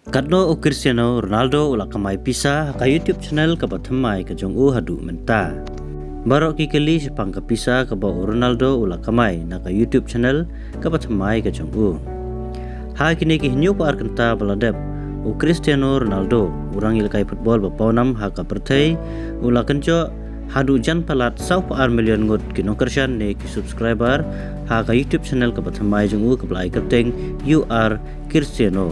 Kadno o Cristiano Ronaldo ula kamai pisa ka YouTube channel ka bathamai ka jong u hadu menta. Barok ki kali sepang ka pisa ka ba Ronaldo ula kamai na ka YouTube channel ka bathamai ka jong u. Ha kini ki hinyu pa arkanta baladep o Cristiano Ronaldo urang ilkai football ba paunam ha ka perthai ula kancho hadu jan palat 1 million ngot kinokershan ne ki subscriber ha ka YouTube channel ka bathamai jong u ka blai kapteng UR Cristiano.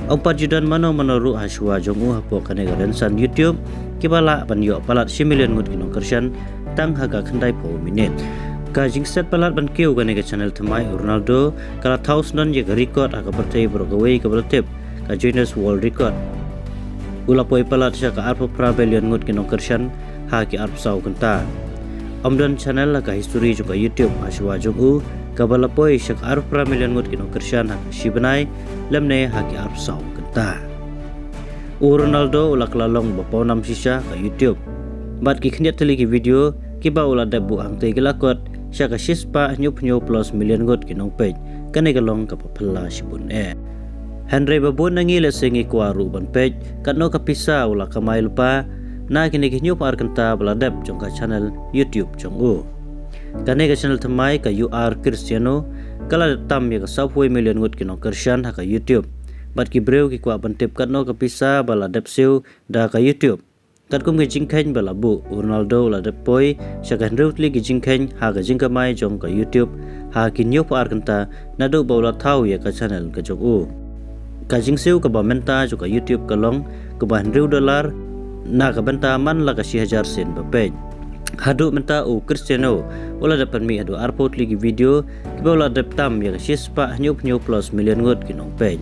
Opat judan mano ru haswa jong u hapo kane garensan YouTube kibala ban yo palat 1 million ngut kinong kershan tang haga khandai po minute ka jingset palat ban keu kane ga channel thamai Ronaldo kala thaus non ye record aga pertai brogawei ka bertep ka Guinness World Record ula poi palat sha ka arpo billion ngut kinong kershan ha ki arp sau kanta omdan channel ka history juga YouTube haswa jong u kabala poi syak arp million ngut kinong kershan ha shibanai lemne haki arp sau kenta Ronaldo ula kelalong bapau nam sisa ka YouTube bat ki khniat tali ki video ki ba ula dabu ang te gelakot sya ka sispa nyup plus million ngut kinong page kane galong ka papala sibun Henry babon nangi lesengi kwaru ban page katno ka pisa ula kamai lupa na kini ki nyup ar kenta baladap jong ka channel YouTube jong u kane ka channel thamai ka UR Cristiano kala tam ya ka 10 million ngut kinong kershan ha ka YouTube bat ki breu ki kwa bantep katno ka pisa bala dep siu da ka YouTube kat kum ki jingkhen bala bu Ronaldo la dep poi syakan reutli ki jingkhen ha ka jingkamai jong ka YouTube ha ki nyop ar kanta nadu bawla thau ya ka channel ka jok u ka jingsiu ka ba menta jo ka YouTube kalong ka ban $1 na ka benta man la ka 1000 sen ba page hadu menta u Cristiano wala dapat mi hadu arpot lagi video kibola daptam ya sispa nyup plus million ngut kinong page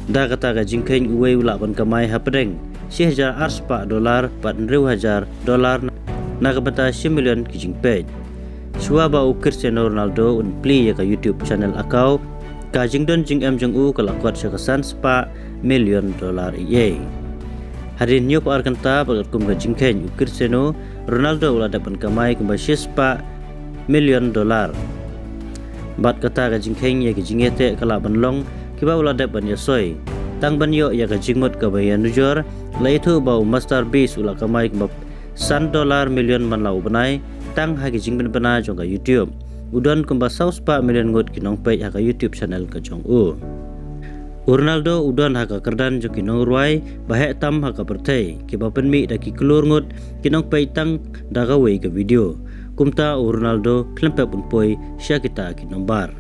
da kata ka jingkhen uwe ula ban kamai hapdeng $1000 pat $1000 na ka benta 1 million ki jing page suwa ba u Cristiano Ronaldo un pli ya ka YouTube channel akau ka jingdon jing em jong u kala kwat sya ka $1 million iye Hadin nyup arkanta bagat kum ka jingkhen u Cristiano Ronaldo ula dapat kamai kumba $10 million bat kata ka jingkhen ya ka jingete kala banlong kiba ula dapat ya soy tang banyo ya ka jingmot ka bayan nujor la itu bau master base ula kamai kumba $100 million man lau banai tang ha ki jingben bana jong ka YouTube udon kumba $100 million ngot kinong page ha ka YouTube channel ka jong u Ronaldo udon haka kerdan jo kinong ruai bahek tam haka pertai kiba penmi da ki kelur ngut kinong paitang daga wei ke video kumta Ronaldo klempep pun poi sya kita kinong bar